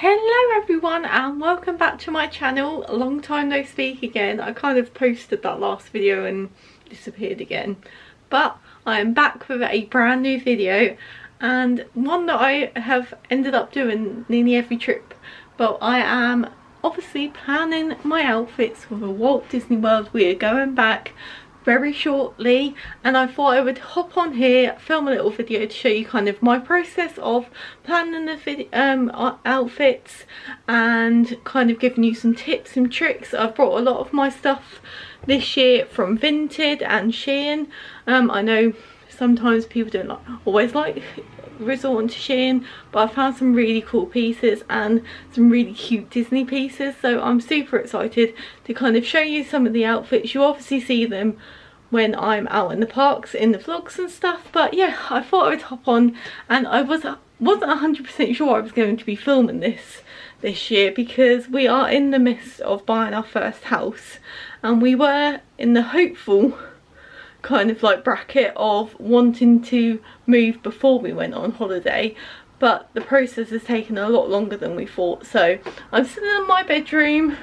Hello everyone and welcome back to my channel. A long time no speak again. I kind of posted that last video and disappeared again, but I am back with a brand new video, and one that I have ended up doing nearly every trip. But I am obviously planning my outfits for Walt Disney World. We are going back very shortly, and I thought I would hop on here, film a little video to show you kind of my process of planning the outfits and kind of giving you some tips and tricks. I've brought a lot of my stuff this year from Vinted and Shein. I know sometimes people don't always like resorting to Shein, but I found some really cool pieces and some really cute Disney pieces, so I'm super excited to kind of show you some of the outfits. You obviously see them when I'm out in the parks in the vlogs and stuff, but yeah, I thought I would hop on, and I wasn't 100% sure I was going to be filming this year because we are in the midst of buying our first house, and we were in the hopeful kind of like bracket of wanting to move before we went on holiday, but the process has taken a lot longer than we thought. So I'm sitting in my bedroom.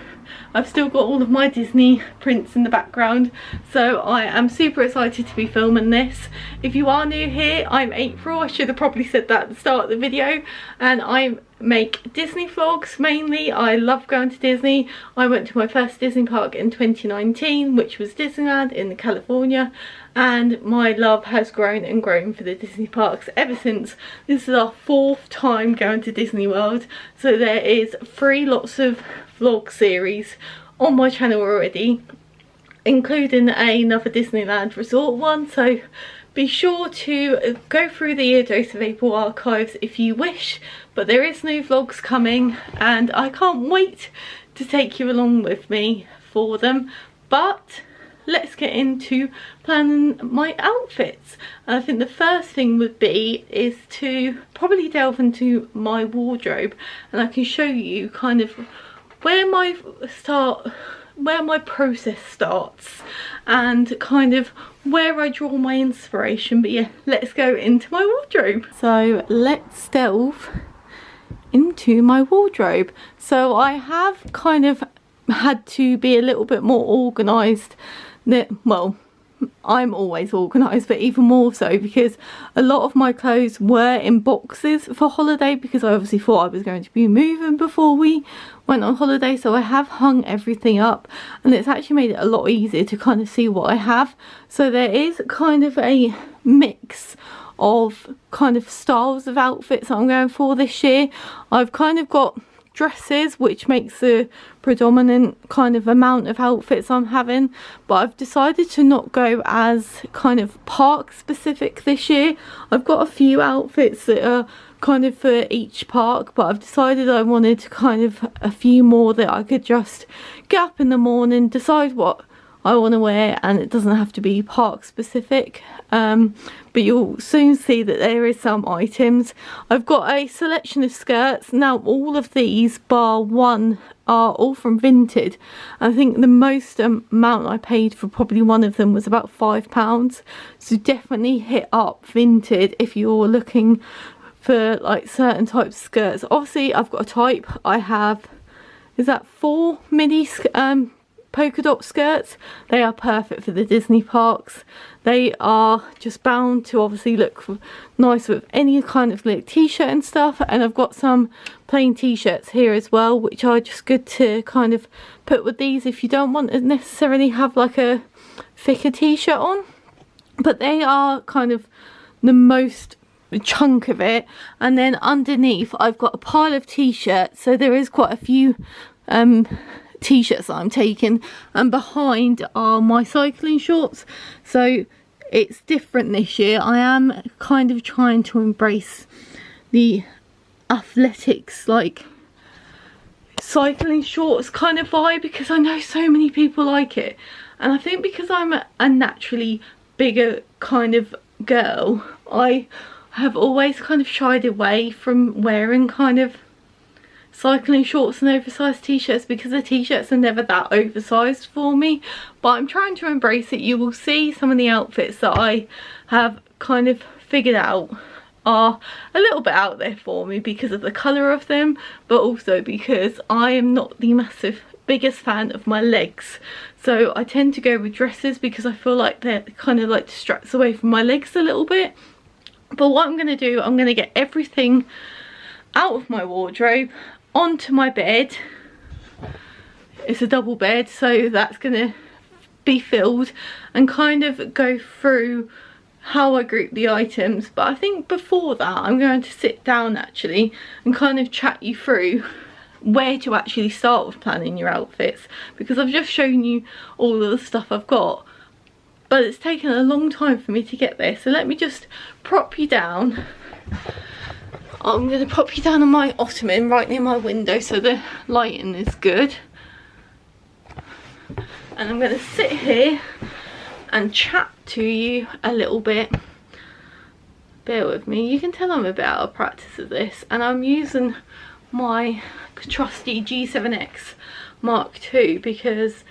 I've still got all of my Disney prints in the background, so I am super excited to be filming this. If you are new here, I'm April. I should have probably said that at the start of the video, and I make Disney vlogs mainly. I love going to Disney. I went to my first Disney park in 2019, which was Disneyland in California, and my love has grown and grown for the Disney parks ever since. This is our 4th time going to Disney World, so there is 3 lots of vlog series on my channel already, including another Disneyland resort one, so be sure to go through the A Dose of April archives if you wish. But there is new vlogs coming, and I can't wait to take you along with me for them. But let's get into planning my outfits. And I think the first thing would be is to probably delve into my wardrobe, and I can show you kind of where my process starts and kind of where I draw my inspiration. But yeah, let's go into my wardrobe. So let's delve into my wardrobe. So I have kind of had to be a little bit more organised. Well, I'm always organised, but even more so because a lot of my clothes were in boxes for holiday, because I obviously thought I was going to be moving before we went on holiday. So I have hung everything up, and it's actually made it a lot easier to kind of see what I have. So there is kind of a mix of kind of styles of outfits I'm going for this year. I've kind of got dresses, which makes the predominant kind of amount of outfits I'm having, but I've decided to not go as kind of park specific this year. I've got a few outfits that are kind of for each park, but I've decided I wanted to kind of a few more that I could just get up in the morning, decide what I want to wear, and it doesn't have to be park specific. But you'll soon see that there is some items. I've got a selection of skirts. Now all of these bar one are all from Vinted. I think the most amount I paid for probably one of them was about £5, so definitely hit up Vinted if you're looking for like certain types of skirts. Obviously I've got a type. I have, is that 4 mini polka dot skirts. They are perfect for the Disney parks. They are just bound to obviously look nice with any kind of like t-shirt and stuff, and I've got some plain t-shirts here as well, which are just good to kind of put with these if you don't want to necessarily have like a thicker t-shirt on. But they are kind of the most chunk of it, and then underneath I've got a pile of t-shirts, so there is quite a few t-shirts that I'm taking, and behind are my cycling shorts. So it's different this year. I am kind of trying to embrace the athletics, like cycling shorts kind of vibe, because I know so many people like it, and I think because I'm a naturally bigger kind of girl, I have always kind of shied away from wearing kind of cycling shorts and oversized t-shirts, because the t-shirts are never that oversized for me. But I'm trying to embrace it. You will see some of the outfits that I have kind of figured out are a little bit out there for me because of the colour of them, but also because I am not the biggest fan of my legs, so I tend to go with dresses because I feel like they're kind of like distracts away from my legs a little bit. But what I'm going to do, I'm going to get everything out of my wardrobe onto my bed. It's a double bed, so that's going to be filled, and kind of go through how I group the items. But I think before that I'm going to sit down actually and kind of chat you through where to actually start with planning your outfits, because I've just shown you all of the stuff I've got, but it's taken a long time for me to get there. So let me just prop you down. I'm going to prop you down on my ottoman right near my window so the lighting is good, and I'm going to sit here and chat to you a little bit. Bear with me, you can tell I'm a bit out of practice at this, and I'm using my trusty G7X Mark II because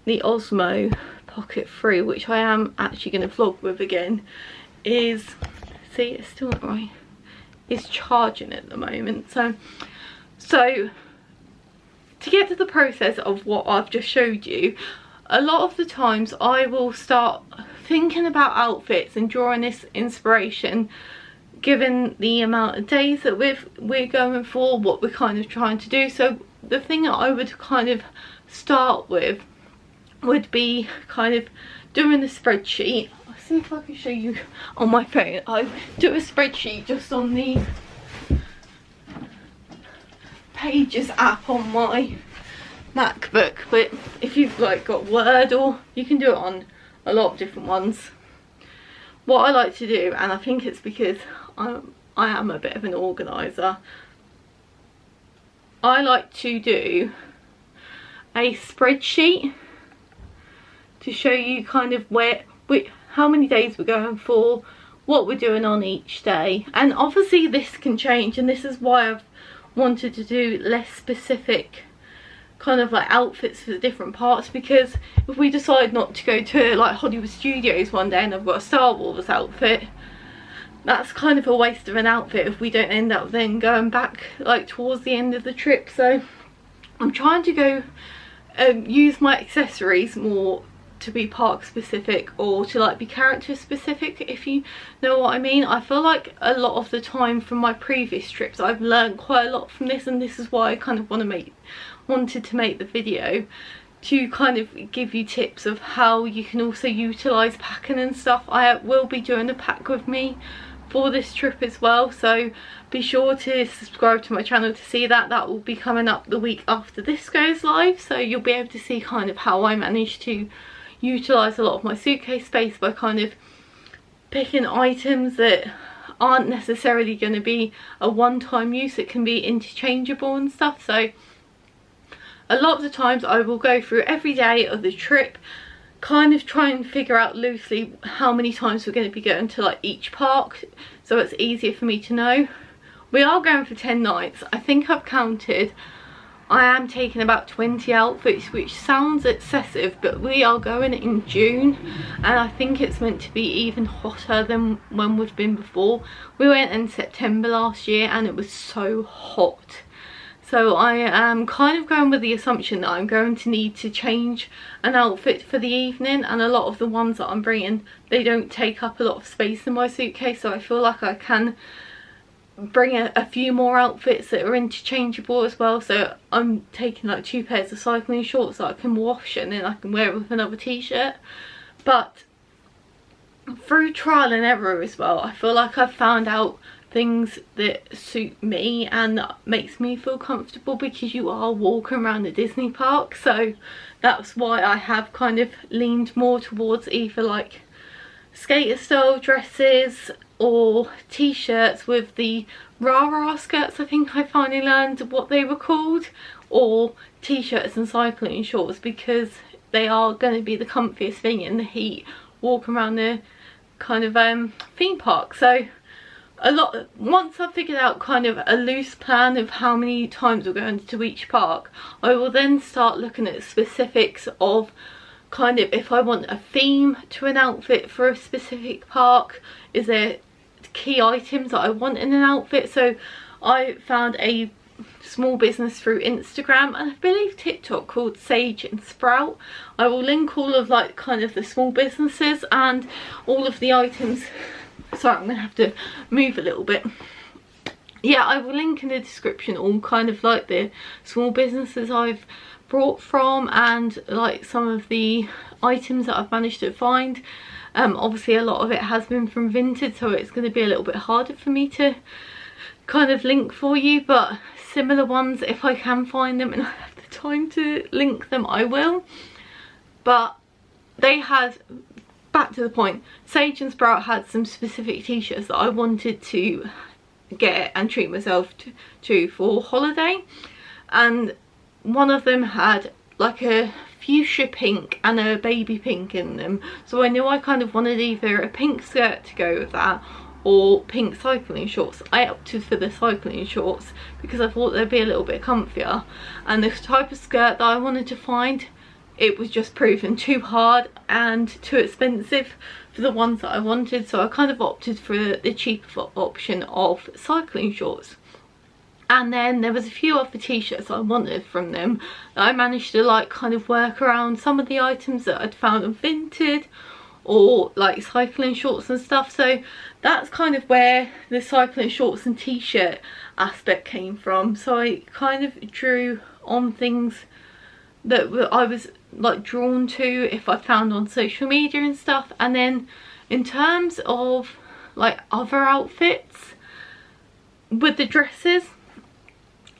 the Osmo Pocket 3, which I am actually going to vlog with again, is, see, it's still not right, is charging at the moment. So to get to the process of what I've just showed you, a lot of the times I will start thinking about outfits and drawing this inspiration given the amount of days that we're going for, what we're kind of trying to do. So the thing that I would kind of start with would be kind of doing a spreadsheet. I'll see if I can show you on my phone. I do a spreadsheet just on the Pages app on my MacBook, but if you've like got Word, or you can do it on a lot of different ones. What I like to do, and I think it's because I am a bit of an organiser, I like to do a spreadsheet to show you kind of how many days we're going for, what we're doing on each day. And obviously this can change, and this is why I've wanted to do less specific kind of like outfits for the different parts, because if we decide not to go to like Hollywood Studios one day and I've got a Star Wars outfit, that's kind of a waste of an outfit if we don't end up then going back like towards the end of the trip. So I'm trying to go use my accessories more to be park specific, or to like be character specific, if you know what I mean. I feel like a lot of the time from my previous trips I've learned quite a lot from this, and this is why I kind of wanted to make the video, to kind of give you tips of how you can also utilise packing and stuff. I will be doing a pack with me for this trip as well, so be sure to subscribe to my channel to see that. That will be coming up the week after this goes live, so you'll be able to see kind of how I managed to utilise a lot of my suitcase space by kind of picking items that aren't necessarily going to be a one-time use. It can be interchangeable and stuff. So a lot of the times I will go through every day of the trip, kind of try and figure out loosely how many times we're going to be going to like each park, so it's easier for me to know. We are going for 10 nights. I think I've counted, I am taking about 20 outfits, which sounds excessive, but we are going in June, and I think it's meant to be even hotter than when we've been before. We went in September last year and it was so hot. So I am kind of going with the assumption that I'm going to need to change an outfit for the evening, and a lot of the ones that I'm bringing, they don't take up a lot of space in my suitcase, so I feel like I can bring a few more outfits that are interchangeable as well. So I'm taking like 2 pairs of cycling shorts that I can wash and then I can wear it with another t-shirt. But through trial and error as well, I feel like I've found out things that suit me and that makes me feel comfortable, because you are walking around the Disney park. So that's why I have kind of leaned more towards either like skater style dresses or t-shirts with the rah-rah skirts, I think I finally learned what they were called, or t-shirts and cycling shorts, because they are going to be the comfiest thing in the heat walking around the kind of theme park. So once I've figured out kind of a loose plan of how many times we're going to each park, I will then start looking at specifics of kind of if I want a theme to an outfit for a specific park. key items that I want in an outfit. So I found a small business through Instagram and I believe TikTok called Sage and Sprout. I will link all of like kind of the small businesses and all of the items. Sorry, I'm gonna have to move a little bit. Yeah, I will link in the description all kind of like the small businesses I've brought from and like some of the items that I've managed to find. Obviously a lot of it has been from Vinted, so it's going to be a little bit harder for me to kind of link for you, but similar ones, if I can find them and I have the time to link them, I will. But they had, back to the point, Sage and Sprout had some specific t-shirts that I wanted to get and treat myself to for holiday, and one of them had like a fuchsia pink and a baby pink in them, so I knew I kind of wanted either a pink skirt to go with that or pink cycling shorts. I opted for the cycling shorts because I thought they'd be a little bit comfier, and the type of skirt that I wanted to find, it was just proven too hard and too expensive for the ones that I wanted, so I kind of opted for the cheaper option of cycling shorts. And then there was a few other t-shirts that I wanted from them that I managed to like kind of work around some of the items that I'd found on Vinted or like cycling shorts and stuff. So that's kind of where the cycling shorts and t-shirt aspect came from. So I kind of drew on things that I was like drawn to if I found on social media and stuff. And then in terms of like other outfits with the dresses,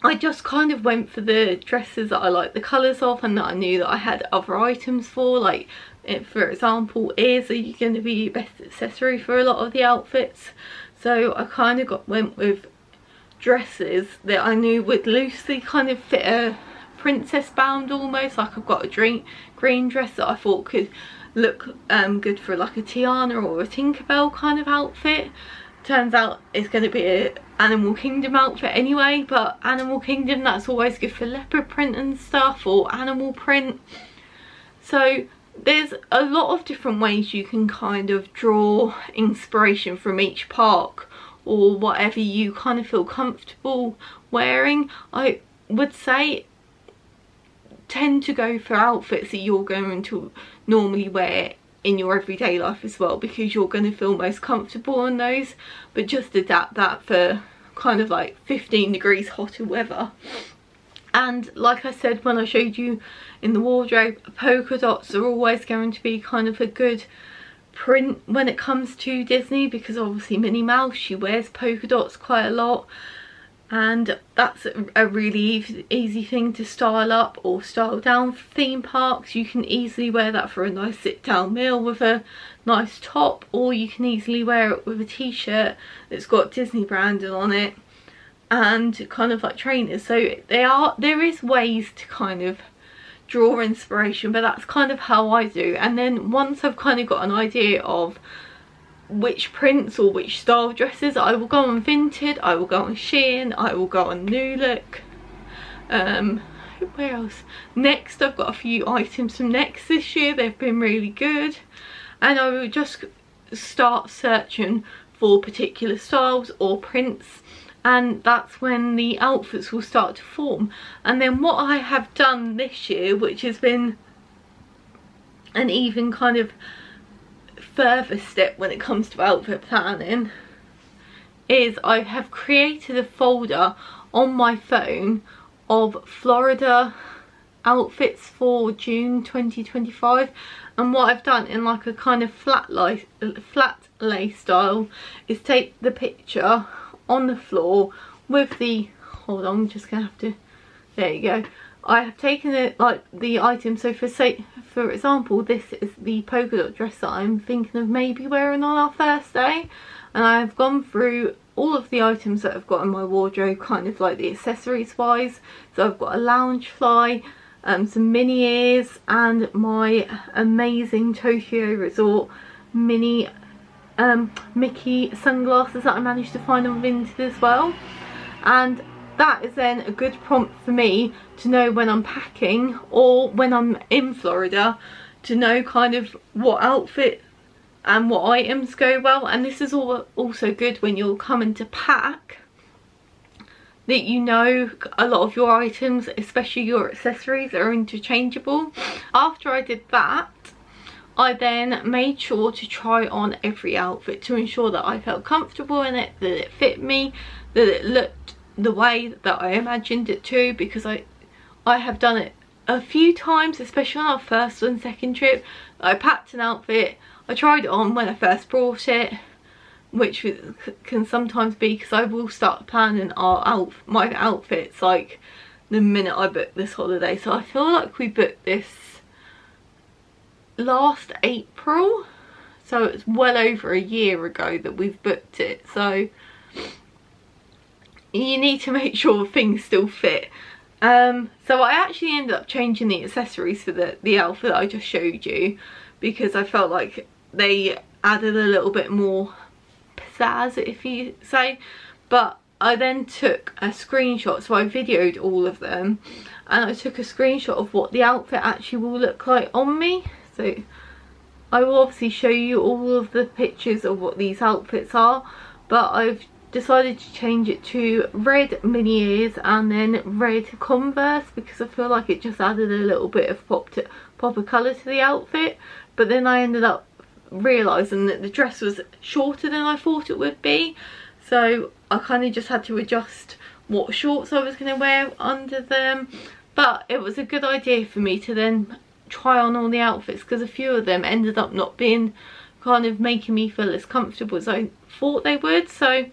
I just kind of went for the dresses that I like the colours of and that I knew that I had other items for. Like for example, ears are going to be your best accessory for a lot of the outfits, so I kind of went with dresses that I knew would loosely kind of fit a princess bound almost. Like I've got a green dress that I thought could look good for like a Tiana or a Tinkerbell kind of outfit. Turns out it's going to be a Animal Kingdom outfit anyway, but Animal Kingdom, that's always good for leopard print and stuff or animal print. So there's a lot of different ways you can kind of draw inspiration from each park or whatever you kind of feel comfortable wearing. I would say tend to go for outfits that you're going to normally wear in your everyday life as well, because you're going to feel most comfortable in those, but just adapt that for kind of like 15 degrees hotter weather. And like I said when I showed you in the wardrobe, polka dots are always going to be kind of a good print when it comes to Disney, because obviously Minnie Mouse, she wears polka dots quite a lot, and that's a really easy thing to style up or style down for theme parks. You can easily wear that for a nice sit down meal with a nice top, or you can easily wear it with a t-shirt that's got Disney branded on it and kind of like trainers. So there is ways to kind of draw inspiration, but that's kind of how I do. And then once I've kind of got an idea of which prints or which style dresses, I will go on Vinted, I will go on Shein, I will go on New Look, where else? Next, I've got a few items from Next this year, they've been really good, and I will just start searching for particular styles or prints, and that's when the outfits will start to form. And then what I have done this year, which has been an even kind of further step when it comes to outfit planning, is I have created a folder on my phone of Florida outfits for June 2025, and what I've done in like a kind of flat lay style is take the picture on the floor with the, hold on, I'm just gonna have to, there you go, I have taken it like the item. So for example, this is the polka dot dress that I'm thinking of maybe wearing on our first day, and I've gone through all of the items that I've got in my wardrobe, kind of like the accessories wise. So I've got a lounge fly, some mini ears, and my amazing Tokyo Resort mini Mickey sunglasses that I managed to find on Vinted as well. And that is then a good prompt for me to know when I'm packing or when I'm in Florida, to know kind of what outfit and what items go well. And this is also good when you're coming to pack, that you know a lot of your items, especially your accessories, are interchangeable. After I did that, I then made sure to try on every outfit to ensure that I felt comfortable in it, that it fit me, that it looked the way that I imagined it to, because I have done it a few times, especially on our first and second trip. I packed an outfit, I tried it on when I first brought it, which can sometimes be because I will start planning my outfits like the minute I book this holiday. So I feel like we booked this last April, so it's well over a year ago that we've booked it. So you need to make sure things still fit. So I actually ended up changing the accessories for the outfit that I just showed you, because I felt like they added a little bit more pizzazz, if you say. But I then took a screenshot, so I videoed all of them, and I took a screenshot of what the outfit actually will look like on me. So I will obviously show you all of the pictures of what these outfits are, but I've decided to change it to red mini ears and then red Converse, because I feel like it just added a little bit of pop of colour to the outfit. But then I ended up realising that the dress was shorter than I thought it would be, so I kind of just had to adjust what shorts I was going to wear under them. But it was a good idea for me to then try on all the outfits, because a few of them ended up not being kind of making me feel as comfortable as I thought they would. So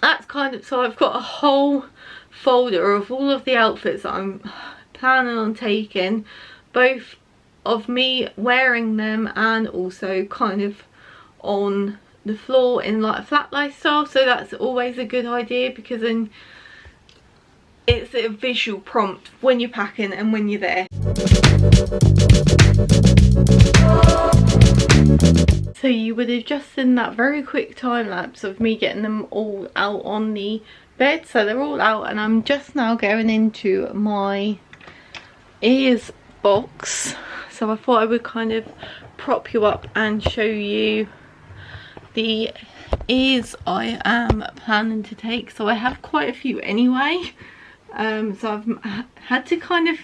that's kind of, so I've got a whole folder of all of the outfits that I'm planning on taking, both of me wearing them and also kind of on the floor in like a flat lie style. So that's always a good idea, because then it's a visual prompt when you're packing and when you're there. So you would have just seen that very quick time lapse of me getting them all out on the bed. So they're all out, and I'm just now going into my ears box. So I thought I would kind of prop you up and show you the ears I am planning to take. So I have quite a few anyway. So I've had to kind of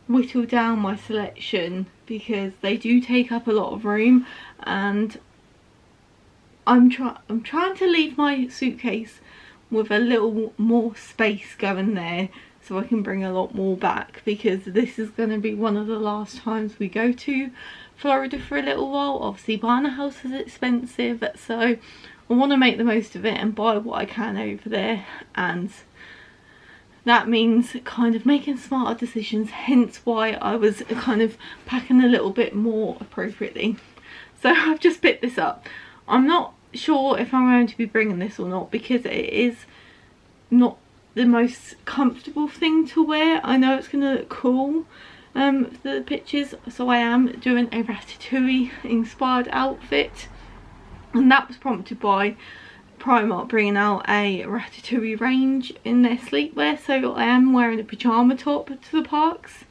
whittle down my selection, because they do take up a lot of room, and I'm trying to leave my suitcase with a little more space going there, so I can bring a lot more back, because this is going to be one of the last times we go to Florida for a little while. Obviously buying a house is expensive, so I want to make the most of it and buy what I can over there, and that means kind of making smarter decisions, hence why I was kind of packing a little bit more appropriately. So I've just picked this up. I'm not sure if I'm going to be bringing this or not, because it is not the most comfortable thing to wear. I know it's going to look cool for the pictures, so I am doing a Ratatouille inspired outfit, and that was prompted by Primark bringing out a Ratatouille range in their sleepwear. So I am wearing a pyjama top to the parks,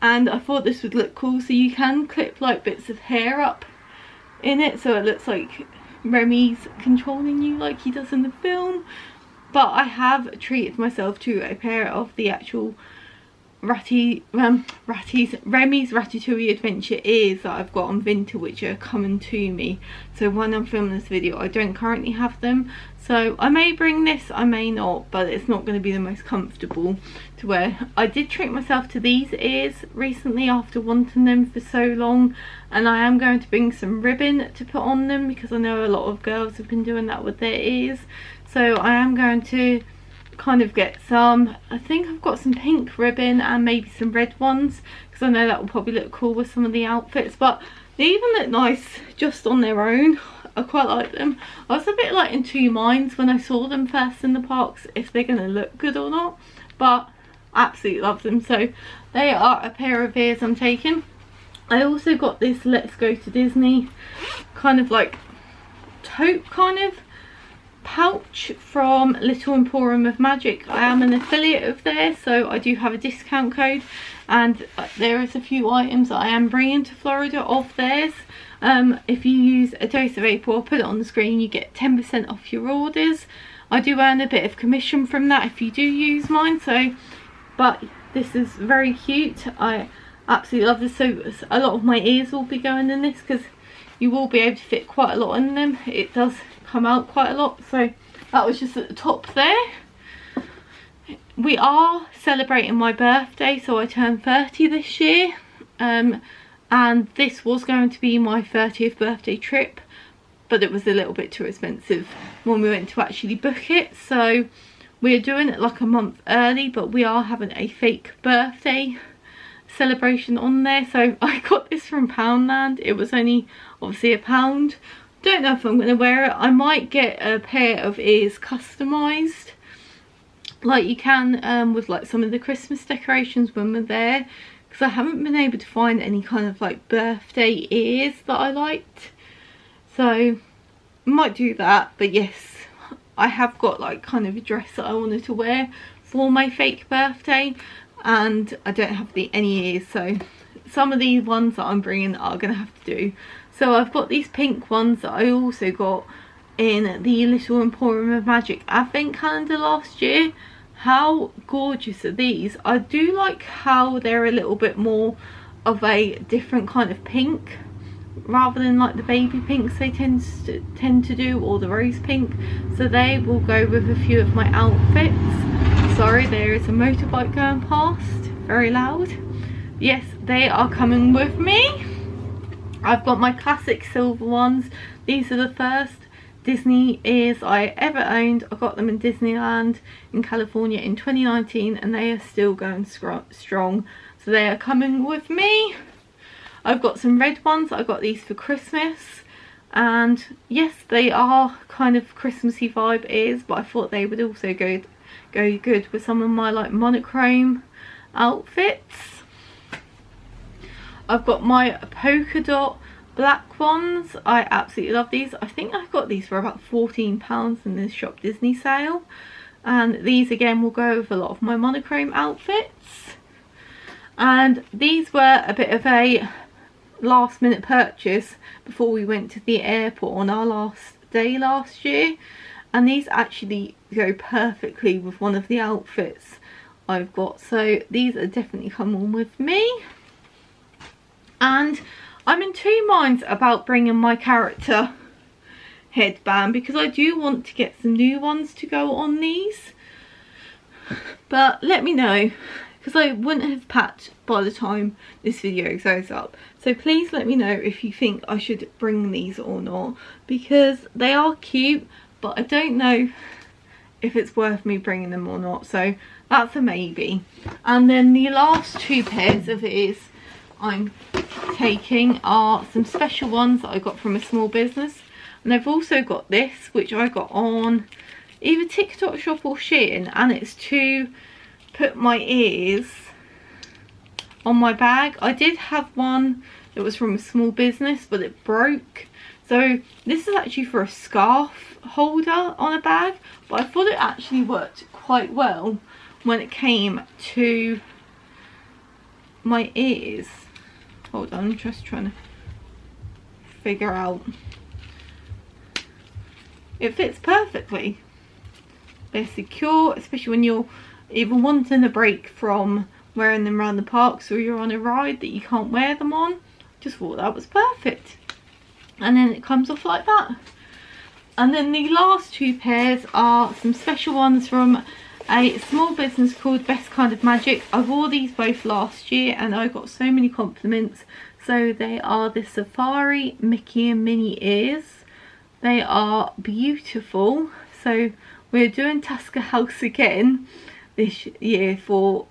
and I thought this would look cool. So you can clip like bits of hair up in it, so it looks like Remy's controlling you like he does in the film. But I have treated myself to a pair of the actual Remy's Ratatouille adventure ears that I've got on Vinted, which are coming to me. So when I'm filming this video, I don't currently have them, so I may bring this, I may not, but it's not going to be the most comfortable to wear. I did treat myself to these ears recently after wanting them for so long, and I am going to bring some ribbon to put on them, because I know a lot of girls have been doing that with their ears. So I am going to kind of get some, I think I've got some pink ribbon and maybe some red ones, because I know that will probably look cool with some of the outfits. But they even look nice just on their own. I quite like them. I was a bit like in two minds when I saw them first in the parks if they're going to look good or not, but I absolutely love them. So they are a pair of ears I'm taking. I also got this Let's Go to Disney kind of like taupe kind of pouch from Little Emporium of Magic. I am an affiliate of theirs, so I do have a discount code, and there is a few items that I am bringing to Florida of theirs. If you use a dose of April, I'll put it on the screen, you get 10% off your orders. I do earn a bit of commission from that if you do use mine. So, but this is very cute. I absolutely love this. So a lot of my ears will be going in this because you will be able to fit quite a lot in them. It does come out quite a lot. So that was just at the top there. We are celebrating my birthday, so I turned 30 this year. And this was going to be my 30th birthday trip, but it was a little bit too expensive when we went to actually book it. So we're doing it like a month early, but we are having a fake birthday celebration on there. So I got this from Poundland. It was only obviously £1. Don't know if I'm going to wear it. I might get a pair of ears customised like you can with like some of the Christmas decorations when we're there, because I haven't been able to find any kind of like birthday ears that I liked. So I might do that. But yes, I have got like kind of a dress that I wanted to wear for my fake birthday, and I don't have any ears, so some of these ones that I'm bringing are going to have to do. So I've got these pink ones that I also got in the Little Emporium of Magic advent calendar last year. How gorgeous are these? I do like how they're a little bit more of a different kind of pink rather than like the baby pinks they tend to do, or the rose pink. So they will go with a few of my outfits. Sorry, there is a motorbike going past, very loud. Yes, they are coming with me. I've got my classic silver ones. These are the first Disney ears I ever owned. I got them in Disneyland in California in 2019, and they are still going strong. So they are coming with me. I've got some red ones. I got these for Christmas, and yes, they are kind of Christmassy vibe ears, but I thought they would also go good with some of my like monochrome outfits. I've got my polka dot black ones. I absolutely love these. I think I got these for about £14 in this Shop Disney sale, and these again will go with a lot of my monochrome outfits. And these were a bit of a last minute purchase before we went to the airport on our last day last year, and these actually go perfectly with one of the outfits I've got. So these are definitely coming with me. And I'm in two minds about bringing my character headband, because I do want to get some new ones to go on these. But let me know, because I wouldn't have packed by the time this video goes up. So please let me know if you think I should bring these or not, because they are cute, but I don't know if it's worth me bringing them or not. So that's a maybe. And then the last two pairs of ears I'm taking are some special ones that I got from a small business, and I've also got this, which I got on either TikTok Shop or Shein, and it's to put my ears on my bag. I did have one that was from a small business, but it broke. So this is actually for a scarf holder on a bag, but I thought it actually worked quite well when it came to my ears. Hold on, I'm just trying to figure out. It fits perfectly. They're secure, especially when you're either wanting a break from wearing them around the parks, or you're on a ride that you can't wear them on. Just thought that was perfect. And then it comes off like that. And then the last two pairs are some special ones from a small business called Best Kind of Magic. I wore these both last year and I got so many compliments. So they are the Safari Mickey and Minnie ears. They are beautiful. So we're doing Tusker House again this year for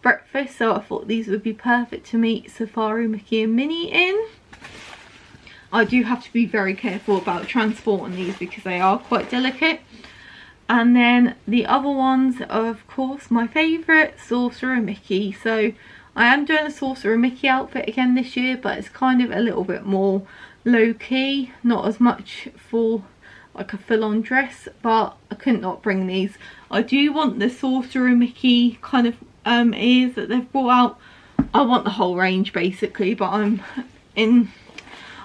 breakfast, so I thought these would be perfect to meet Safari Mickey and Minnie in. I do have to be very careful about transporting these because they are quite delicate. And then the other ones are of course my favourite, Sorcerer Mickey. So I am doing a Sorcerer Mickey outfit again this year, but it's kind of a little bit more low-key, not as much for like a full-on dress, but I couldn't not bring these. I do want the Sorcerer Mickey kind of ears that they've brought out. I want the whole range basically, but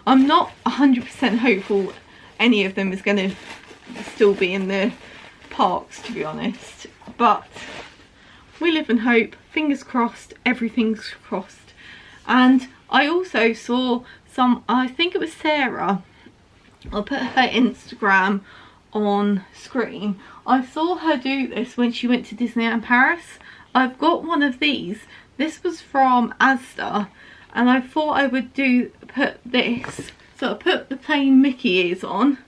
I'm not 100% hopeful any of them is going to still be in the parks, to be honest, but we live in hope. Fingers crossed, everything's crossed. And I also saw some, I think it was Sarah, I'll put her Instagram on screen. I saw her do this when she went to Disneyland Paris. I've got one of these. This was from Asda, and I thought I would put this. So I put the plain Mickey ears on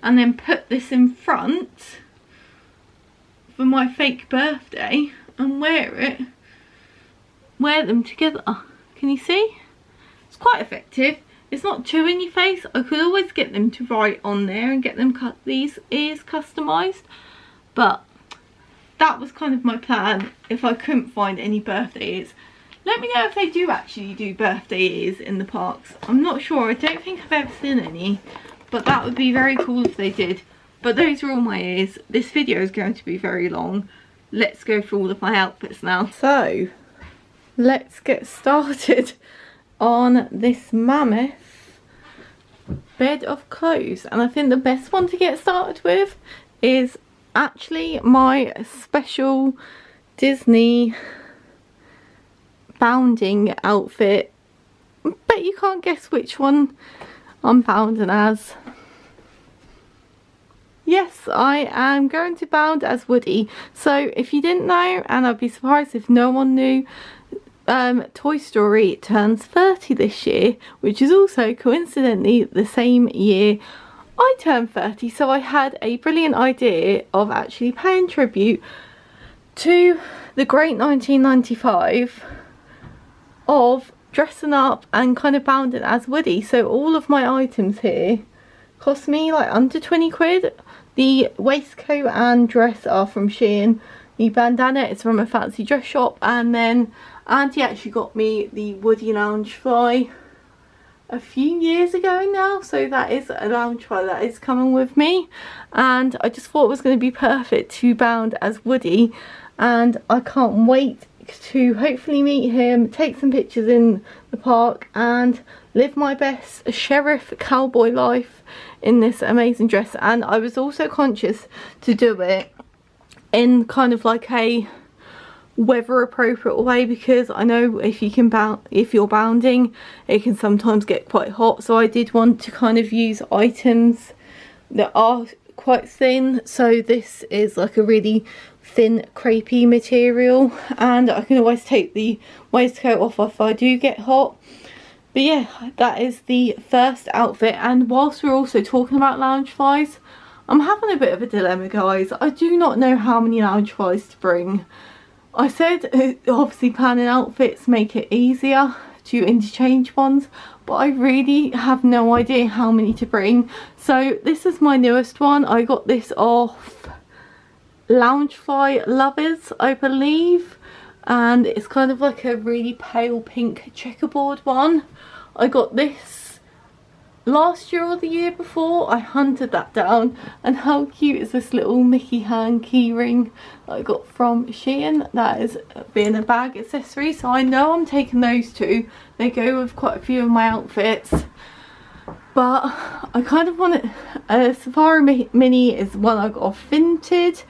and then put this in front for my fake birthday and wear them together. Can you see? It's quite effective. It's not too in your face. I could always get them to write on there and get them these ears customised, but that was kind of my plan if I couldn't find any birthday ears. Let me know if they do actually do birthday ears in the parks. I'm not sure. I don't think I've ever seen any, but that would be very cool if they did. But those are all my ears. This video is going to be very long. Let's go through all of my outfits now. So let's get started on this mammoth bed of clothes, and I think the best one to get started with is actually my special Disney bounding outfit. Bet you can't guess which one I'm bounding as. Yes, I am going to bound as Woody. So if you didn't know, and I'd be surprised if no one knew, Toy Story turns 30 this year, which is also coincidentally the same year I turned 30. So I had a brilliant idea of actually paying tribute to the great 1995 of dressing up and kind of bounding as Woody. So all of my items here cost me like under 20 quid. The waistcoat and dress are from Shein. The bandana is from a fancy dress shop, and then Auntie actually got me the Woody Loungefly a few years ago now, so that is a Loungefly that is coming with me, and I just thought it was going to be perfect to bound as Woody, and I can't wait to hopefully meet him, take some pictures in the park, and live my best sheriff cowboy life in this amazing dress. And I was also conscious to do it in kind of like a weather appropriate way, because I know if you're bounding, it can sometimes get quite hot, so I did want to kind of use items that are quite thin. So this is like a really thin crepey material, and I can always take the waistcoat off if I do get hot. But yeah, that is the first outfit. And whilst we're also talking about Loungeflies, I'm having a bit of a dilemma, guys. I do not know how many Loungeflies to bring. I said obviously planning outfits make it easier to interchange ones, but I really have no idea how many to bring. So this is my newest one. I got this off Loungefly Lovers, I believe, and it's kind of like a really pale pink checkerboard one. I got this last year or the year before. I hunted that down, and how cute is this little Mickey hand key ring that I got from Shein. That is being a bag accessory, so I know I'm taking those two. They go with quite a few of my outfits, but I kind of want it. Safari Mini is one I got off Vinted.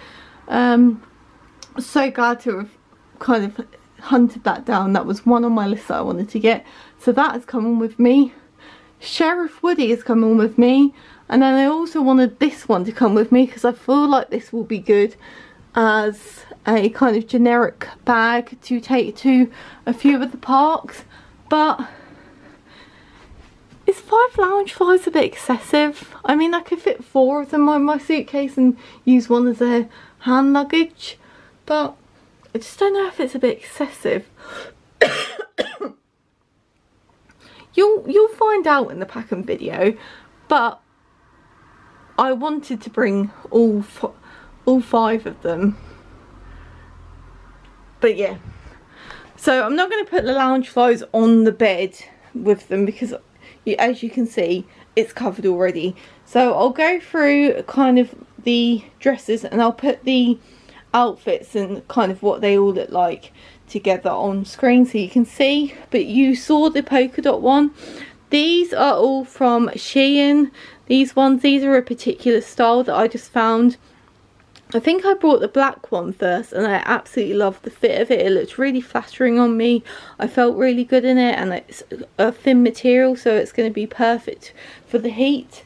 So glad to have kind of hunted that down. That was one on my list that I wanted to get, so that is coming with me. Sheriff Woody is coming with me, and then I also wanted this one to come with me because I feel like this will be good as a kind of generic bag to take to a few of the parks. But is 5 Loungeflies a bit excessive? I mean, I could fit 4 of them on my suitcase and use one as a hand luggage, but I just don't know if it's a bit excessive. You'll find out in the packing video, but I wanted to bring all 5 of them. But yeah, so I'm not going to put the Loungeflies on the bed with them because, as you can see, it's covered already. So I'll go through kind of the dresses, and I'll put the outfits and kind of what they all look like together on screen so you can see. But you saw the polka dot one. These are all from Shein. These are a particular style that I just found. I think I bought the black one first and I absolutely loved the fit of it. It looked really flattering on me. I felt really good in it, and it's a thin material, so it's going to be perfect for the heat.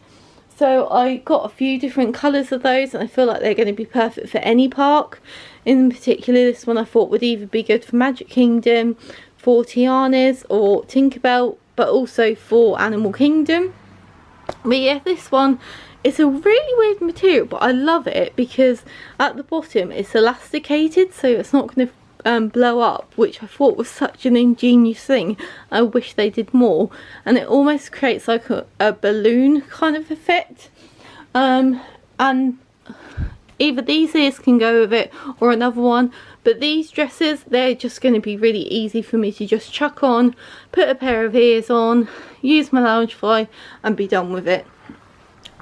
So I got a few different colours of those, and I feel like they're going to be perfect for any park. In particular, this one I thought would either be good for Magic Kingdom, for Tiana's or Tinkerbell, but also for Animal Kingdom. But yeah, this one, it's a really weird material, but I love it because at the bottom it's elasticated, so it's not going to blow up, which I thought was such an ingenious thing. I wish they did more. And it almost creates like a balloon kind of effect. And either these ears can go with it or another one, but these dresses, they're just going to be really easy for me to just chuck on, put a pair of ears on, use my Loungefly and be done with it.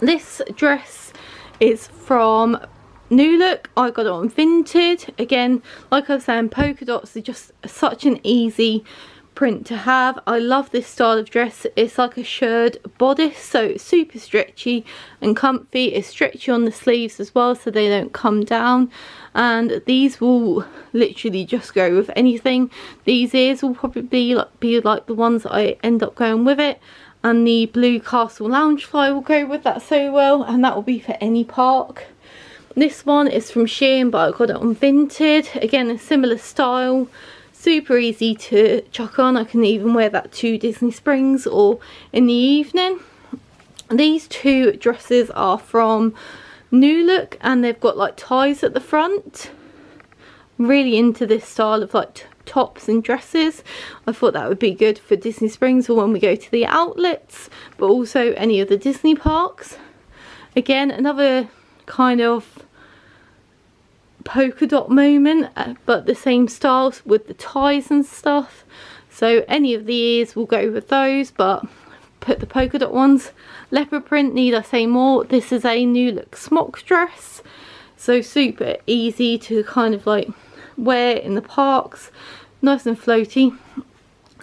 This dress is from New Look. I got it on Vinted. Again, like I was saying, polka dots are just such an easy print to have. I love this style of dress. It's like a shirred bodice, so it's super stretchy and comfy. It's stretchy on the sleeves as well, so they don't come down, and these will literally just go with anything. These ears will probably be like the ones that I end up going with it, and the blue Castle Loungefly will go with that so well, and that will be for any park. This one is from Shein, but I got it on Vinted. Again, a similar style, super easy to chuck on. I can even wear that to Disney Springs or in the evening. These two dresses are from New Look, and they've got like ties at the front. Really into this style of like tops and dresses. I thought that would be good for Disney Springs or when we go to the outlets, but also any of the Disney parks. Again, another kind of polka dot moment, but the same styles with the ties and stuff. So any of the ears will go with those, but put the polka dot ones. Leopard print, need I say more? This is a New Look smock dress, so super easy to kind of like wear in the parks, nice and floaty.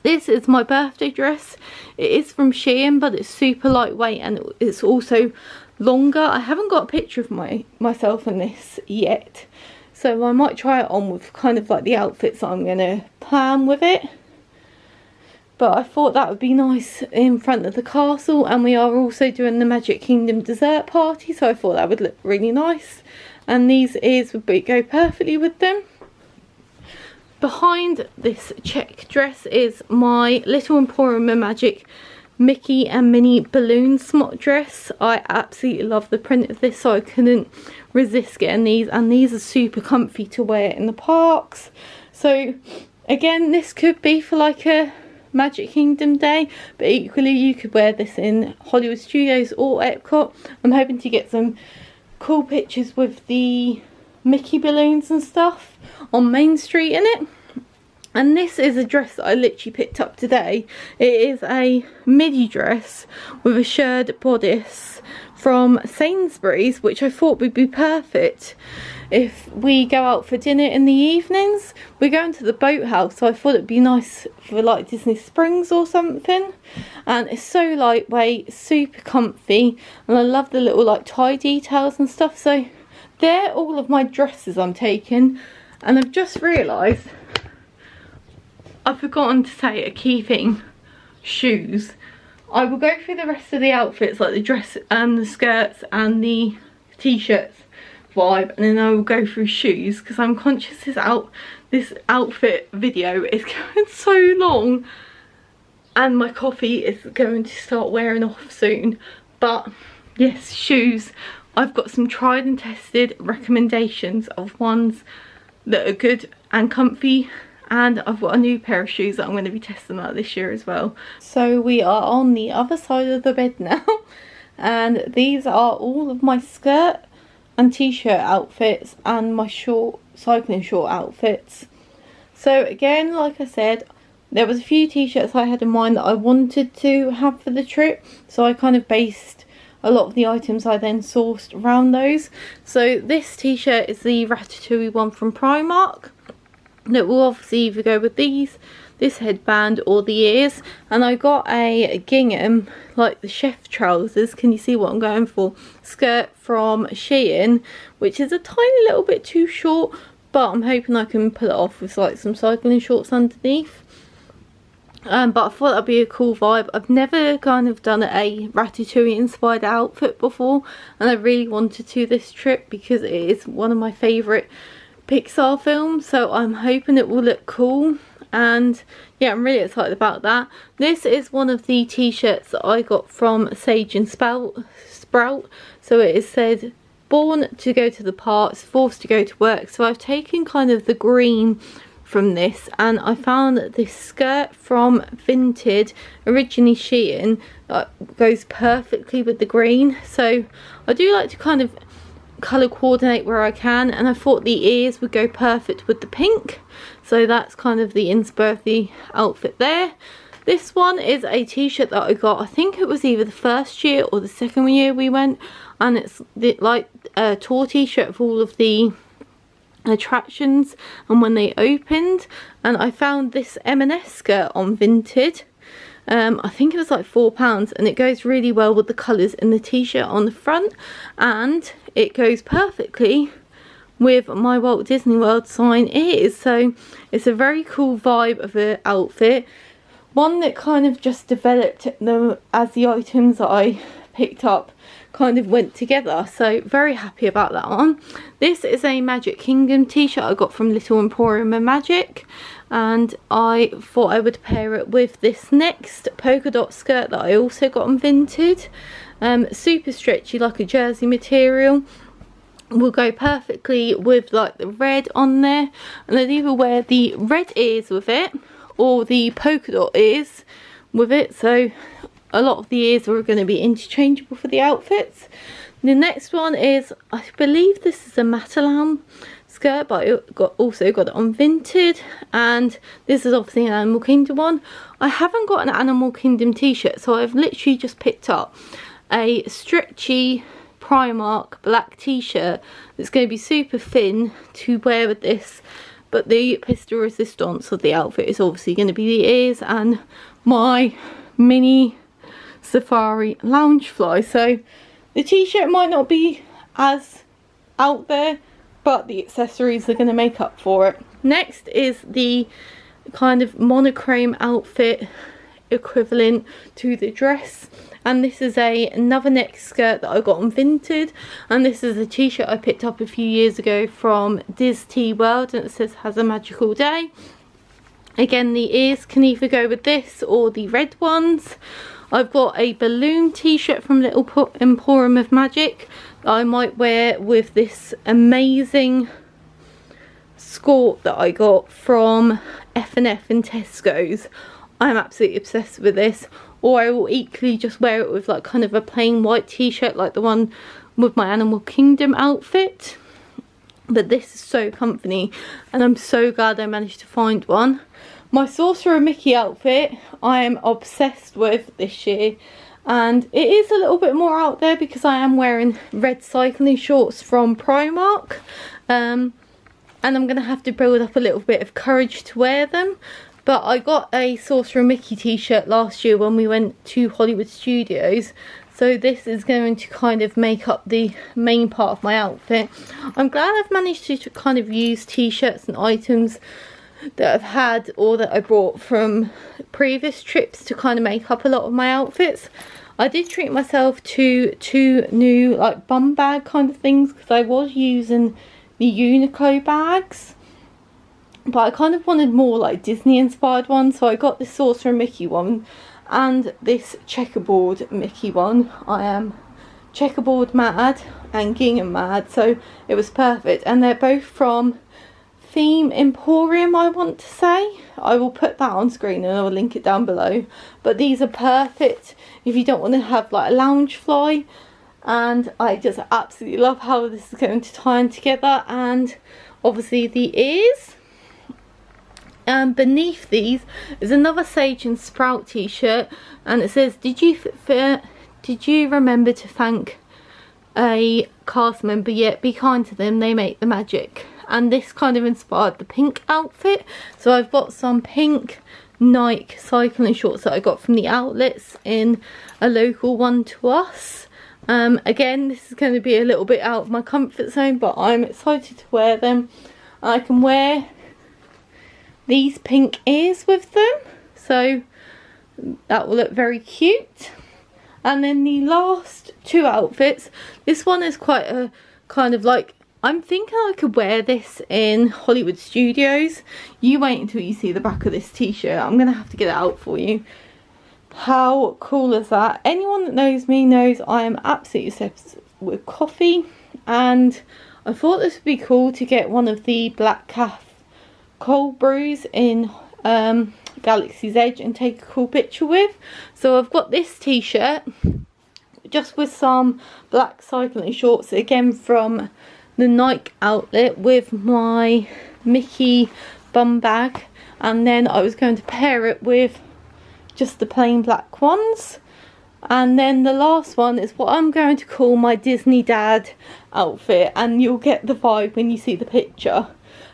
This is my birthday dress. It is from Shein, but it's super lightweight and it's also longer. I haven't got a picture of myself in this yet, so I might try it on with kind of like the outfits that I'm going to plan with it. But I thought that would be nice in front of the castle, and we are also doing the Magic Kingdom dessert party, so I thought that would look really nice, and these ears would go perfectly with them. Behind this check dress is my Little Emporium of Magic Mickey and Minnie balloon smock dress. I absolutely love the print of this, so I couldn't resist getting these, and these are super comfy to wear in the parks. So again, this could be for like a Magic Kingdom day, but equally you could wear this in Hollywood Studios or Epcot. I'm hoping to get some cool pictures with the Mickey balloons and stuff on Main Street in it. And this is a dress that I literally picked up today. It is a midi dress with a shirred bodice from Sainsbury's, which I thought would be perfect if we go out for dinner in the evenings. We're going to the boathouse, so I thought it'd be nice for like Disney Springs or something. And it's so lightweight, super comfy, and I love the little like tie details and stuff. So they're all of my dresses I'm taking, and I've just realised I've forgotten to say a key thing: shoes. I will go through the rest of the outfits, like the dress and the skirts and the t-shirts vibe, and then I will go through shoes, because I'm conscious this outfit video is going so long and my coffee is going to start wearing off soon. But yes, shoes. I've got some tried and tested recommendations of ones that are good and comfy, and I've got a new pair of shoes that I'm going to be testing out this year as well. So we are on the other side of the bed now, and these are all of my skirt and t-shirt outfits and my cycling short outfits. So again, like I said, there was a few t-shirts I had in mind that I wanted to have for the trip, so I kind of based a lot of the items I then sourced around those. So this t-shirt is the Ratatouille one from Primark. That will obviously either go with these, this headband or the ears, and I got a gingham, like the chef trousers, can you see what I'm going for, skirt from Shein, which is a tiny little bit too short, but I'm hoping I can pull it off with like some cycling shorts underneath. But I thought that'd be a cool vibe. I've never kind of done a Ratatouille inspired outfit before, and I really wanted to this trip because it is one of my favourite Pixar films, so I'm hoping it will look cool. And yeah, I'm really excited about that. This is one of the t-shirts that I got from Sage and Sprout. So it is said, born to go to the parks, forced to go to work. So I've taken kind of the green from this, and I found this skirt from Vinted, originally Shein, that goes perfectly with the green. So I do like to kind of colour coordinate where I can, and I thought the ears would go perfect with the pink, so that's kind of the inspo of the outfit there. This one is a t-shirt that I got, I think it was either the first year or the second year we went, and it's like a tour t-shirt of all of the attractions and when they opened, and I found this M&S skirt on Vinted. I think it was like £4, and it goes really well with the colours in the t-shirt on the front, and it goes perfectly with my Walt Disney World sign ears. So it's a very cool vibe of an outfit, one that kind of just developed as the items that I picked up kind of went together, so very happy about that one. This is a Magic Kingdom t-shirt I got from Little Emporium of Magic, and I thought I would pair it with this next polka dot skirt that I also got on Vinted. Super stretchy, like a jersey material, will go perfectly with like the red on there, and I'd either wear the red ears with it or the polka dot ears with it, so a lot of the ears are going to be interchangeable for the outfits. The next one is, I believe this is a Matalan skirt, but I also got it on Vinted, and this is obviously an Animal Kingdom one. I haven't got an Animal Kingdom t-shirt, so I've literally just picked up a stretchy Primark black t-shirt that's going to be super thin to wear with this, but the pistol resistance of the outfit is obviously going to be the ears and my mini safari lounge fly. So the t-shirt might not be as out there, but the accessories are going to make up for it. Next is the kind of monochrome outfit equivalent to the dress, and this is another neck skirt that I got on Vinted, and this is a t-shirt I picked up a few years ago from Disney World, and it says "Has a magical day." Again, the ears can either go with this or the red ones. I've got a balloon t-shirt from Little Emporium of Magic that I might wear with this amazing skirt that I got from F&F and Tesco's. I'm absolutely obsessed with this. Or I will equally just wear it with like kind of a plain white t-shirt like the one with my Animal Kingdom outfit. But this is so comfy, and I'm so glad I managed to find one. My Sorcerer Mickey outfit I am obsessed with this year, and it is a little bit more out there because I am wearing red cycling shorts from Primark, and I'm going to have to build up a little bit of courage to wear them. But I got a Sorcerer Mickey t-shirt last year when we went to Hollywood Studios, so this is going to kind of make up the main part of my outfit. I'm glad I've managed to kind of use t-shirts and items that I've had or that I brought from previous trips to kind of make up a lot of my outfits. I did treat myself to 2 new like bum bag kind of things because I was using the Uniqlo bags, but I kind of wanted more like Disney inspired ones, so I got this Sorcerer Mickey one and this checkerboard Mickey one. I am checkerboard mad and gingham mad, so it was perfect, and they're both from Theme Emporium, I want to say. I will put that on screen and I will link it down below, but these are perfect if you don't want to have like a lounge fly, and I just absolutely love how this is going to tie in together. And obviously the ears, and beneath these is another Sage and Sprout t-shirt, and it says, did you remember to thank a cast member yet? Be kind to them, they make the magic. And this kind of inspired the pink outfit, so I've got some pink Nike cycling shorts that I got from the outlets in a local one to us. Again, this is going to be a little bit out of my comfort zone, but I'm excited to wear them. I can wear these pink ears with them, so that will look very cute. And then the last two outfits, this one is quite a kind of like, I'm thinking I could wear this in Hollywood Studios. You wait until you see the back of this t-shirt. I'm going to have to get it out for you. How cool is that? Anyone that knows me knows I am absolutely obsessed with coffee. And I thought this would be cool to get one of the Black Calf cold brews in Galaxy's Edge and take a cool picture with. So I've got this t-shirt just with some black cycling shorts, again from the Nike outlet, with my Mickey bum bag, and then I was going to pair it with just the plain black ones. And then the last one is what I'm going to call my Disney dad outfit, and you'll get the vibe when you see the picture.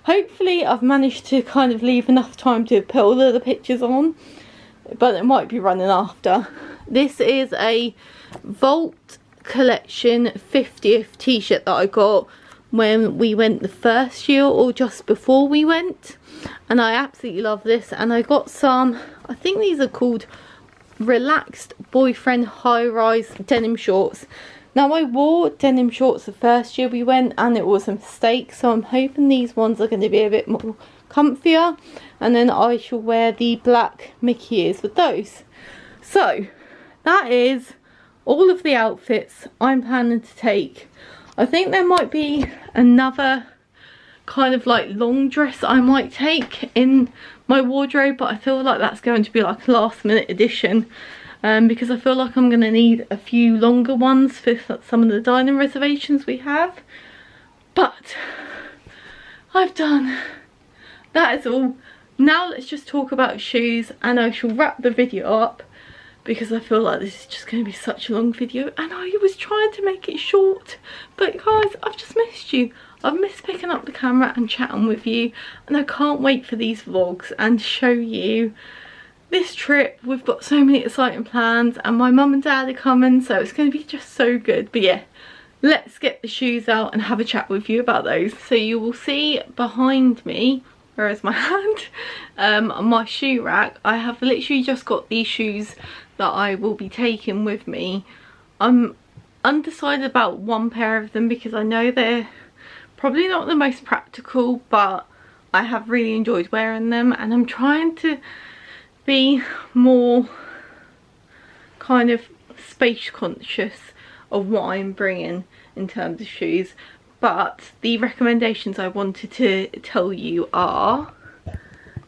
Hopefully I've managed to kind of leave enough time to put all of the pictures on, but it might be running after. This is a Vault Collection 50th t-shirt that I got when we went the first year or just before we went, and I absolutely love this. And I got some, I think these are called Relaxed Boyfriend high-rise denim shorts. Now, I wore denim shorts the first year we went and it was a mistake, so I'm hoping these ones are going to be a bit more comfier, and then I shall wear the black Mickey ears with those. So that is all of the outfits I'm planning to take. I think there might be another kind of like long dress I might take in my wardrobe, but I feel like that's going to be like a last minute addition, because I feel like I'm going to need a few longer ones for some of the dining reservations we have. But I've done, that is all. Now let's just talk about shoes, and I shall wrap the video up because I feel like this is just going to be such a long video, and I was trying to make it short, but guys, I've just missed you. I've missed picking up the camera and chatting with you, and I can't wait for these vlogs and show you this trip. We've got so many exciting plans, and my mum and dad are coming, so it's going to be just so good. But yeah, let's get the shoes out and have a chat with you about those. So you will see behind me, where is my hand, my shoe rack. I have literally just got these shoes that I will be taking with me. I'm undecided about one pair of them because I know they're probably not the most practical, but I have really enjoyed wearing them, and I'm trying to be more kind of space conscious of what I'm bringing in terms of shoes. But the recommendations I wanted to tell you are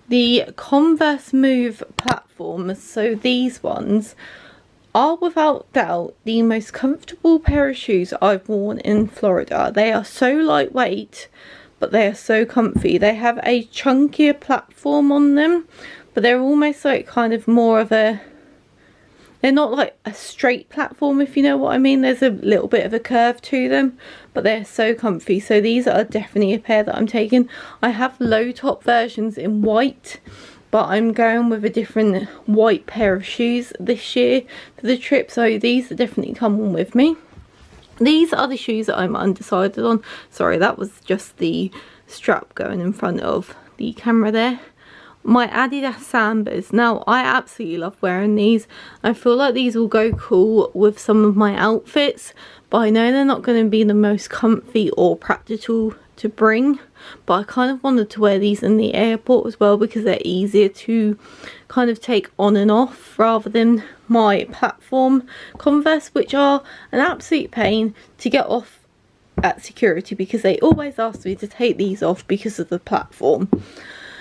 the Converse Move platforms. So these ones are without doubt the most comfortable pair of shoes I've worn in Florida. They are so lightweight, but they are so comfy. They have a chunkier platform on them, but they're almost like kind of more of a, they're not like a straight platform, if you know what I mean. There's a little bit of a curve to them, but they're so comfy. So these are definitely a pair that I'm taking. I have low top versions in white, but I'm going with a different white pair of shoes this year for the trip, so these are definitely coming with me. These are the shoes that I'm undecided on. Sorry, that was just the strap going in front of the camera there. My Adidas Sambas. Now, I absolutely love wearing these. I feel like these will go cool with some of my outfits, but I know they're not going to be the most comfy or practical to bring. But I kind of wanted to wear these in the airport as well because they're easier to kind of take on and off rather than my platform Converse, which are an absolute pain to get off at security because they always ask me to take these off because of the platform.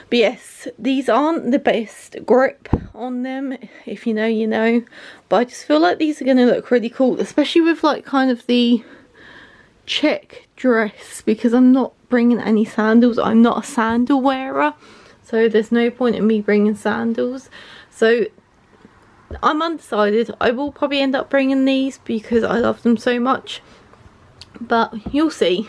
But yes, these aren't the best grip on them, if you know, you know. But I just feel like these are going to look really cool, especially with like kind of the check dress, because I'm not bringing any sandals. I'm not a sandal wearer, so there's no point in me bringing sandals. So I'm undecided. I will probably end up bringing these because I love them so much. But you'll see.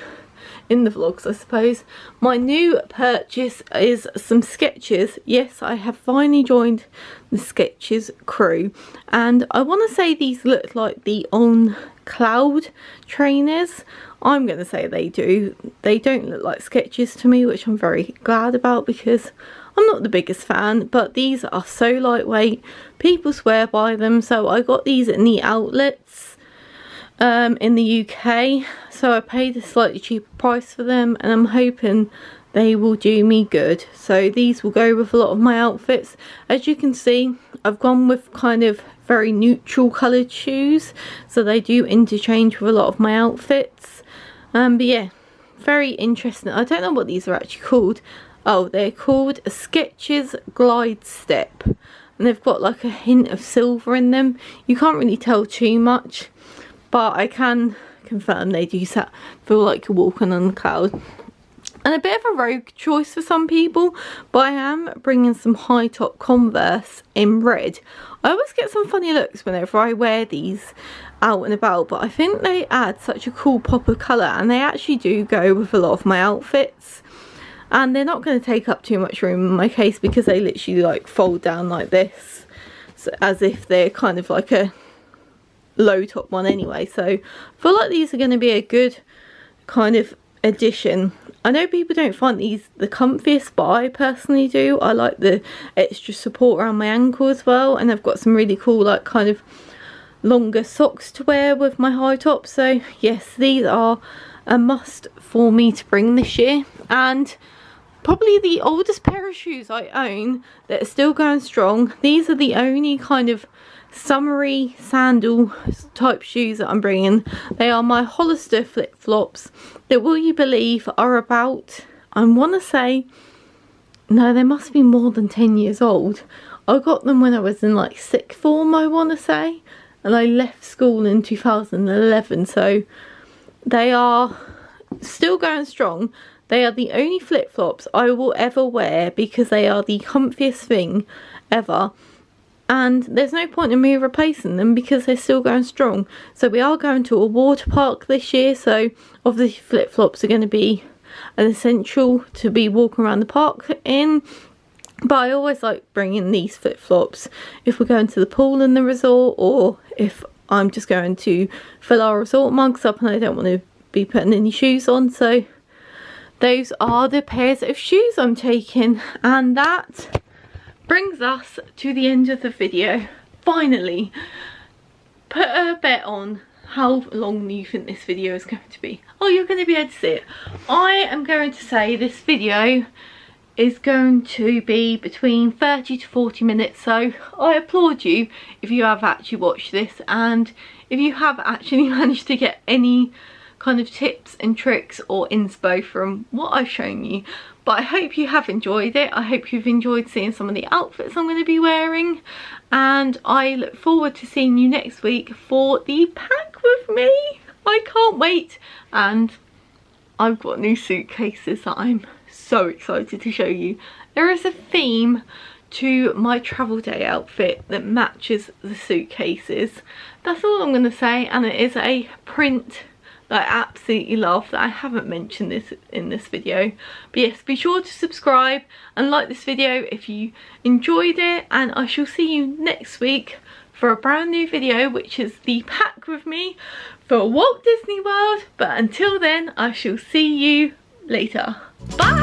in the vlogs, I suppose. My new purchase is some Skechers. Yes, I have finally joined the Skechers crew, and I want to say these look like the On Cloud trainers. I'm going to say they do. They don't look like Skechers to me, which I'm very glad about because I'm not the biggest fan, but these are so lightweight. People swear by them, so I got these in the outlets in the UK, so I paid a slightly cheaper price for them, and I'm hoping they will do me good. So these will go with a lot of my outfits. As you can see, I've gone with kind of very neutral coloured shoes, so they do interchange with a lot of my outfits. But yeah, very interesting. I don't know what these are actually called. Oh, they're called a Skechers Glide Step, and they've got like a hint of silver in them. You can't really tell too much, but I can confirm they do feel like you're walking on the cloud. And a bit of a rogue choice for some people, but I am bringing some high top Converse in red. I always get some funny looks whenever I wear these out and about, but I think they add such a cool pop of colour, and they actually do go with a lot of my outfits. And they're not going to take up too much room in my case because they literally like fold down like this, so as if they're kind of like a low top one anyway. So I feel like these are going to be a good kind of addition. I know people don't find these the comfiest, but I personally do. I like the extra support around my ankle as well, and I've got some really cool like kind of longer socks to wear with my high top. So yes, these are a must for me to bring this year, and probably the oldest pair of shoes I own that are still going strong. These are the only kind of summery sandal type shoes that I'm bringing. They are my Hollister flip-flops that, will you believe, are about, I want to say, no, they must be more than 10 years old. I got them when I was in like sixth form, I want to say, and I left school in 2011, so they are still going strong. They are the only flip-flops I will ever wear because they are the comfiest thing ever. And there's no point in me replacing them because they're still going strong. So we are going to a water park this year, so obviously flip-flops are going to be an essential to be walking around the park in. But I always like bringing these flip-flops if we're going to the pool in the resort, or if I'm just going to fill our resort mugs up and I don't want to be putting any shoes on. So those are the pairs of shoes I'm taking, and that brings us to the end of the video. Finally, put a bet on how long you think this video is going to be. Oh, you're going to be able to see it. I am going to say this video is going to be between 30 to 40 minutes, so I applaud you if you have actually watched this, and if you have actually managed to get any kind of tips and tricks or inspo from what I've shown you. But I hope you have enjoyed it. I hope you've enjoyed seeing some of the outfits I'm going to be wearing, and I look forward to seeing you next week for the pack with me. I can't wait, and I've got new suitcases that I'm so excited to show you. There is a theme to my travel day outfit that matches the suitcases. That's all I'm going to say, and it is a print that I absolutely love that I haven't mentioned this in this video. But yes, be sure to subscribe and like this video if you enjoyed it, and I shall see you next week for a brand new video, which is the pack with me for Walt Disney World. But until then, I shall see you later. Bye!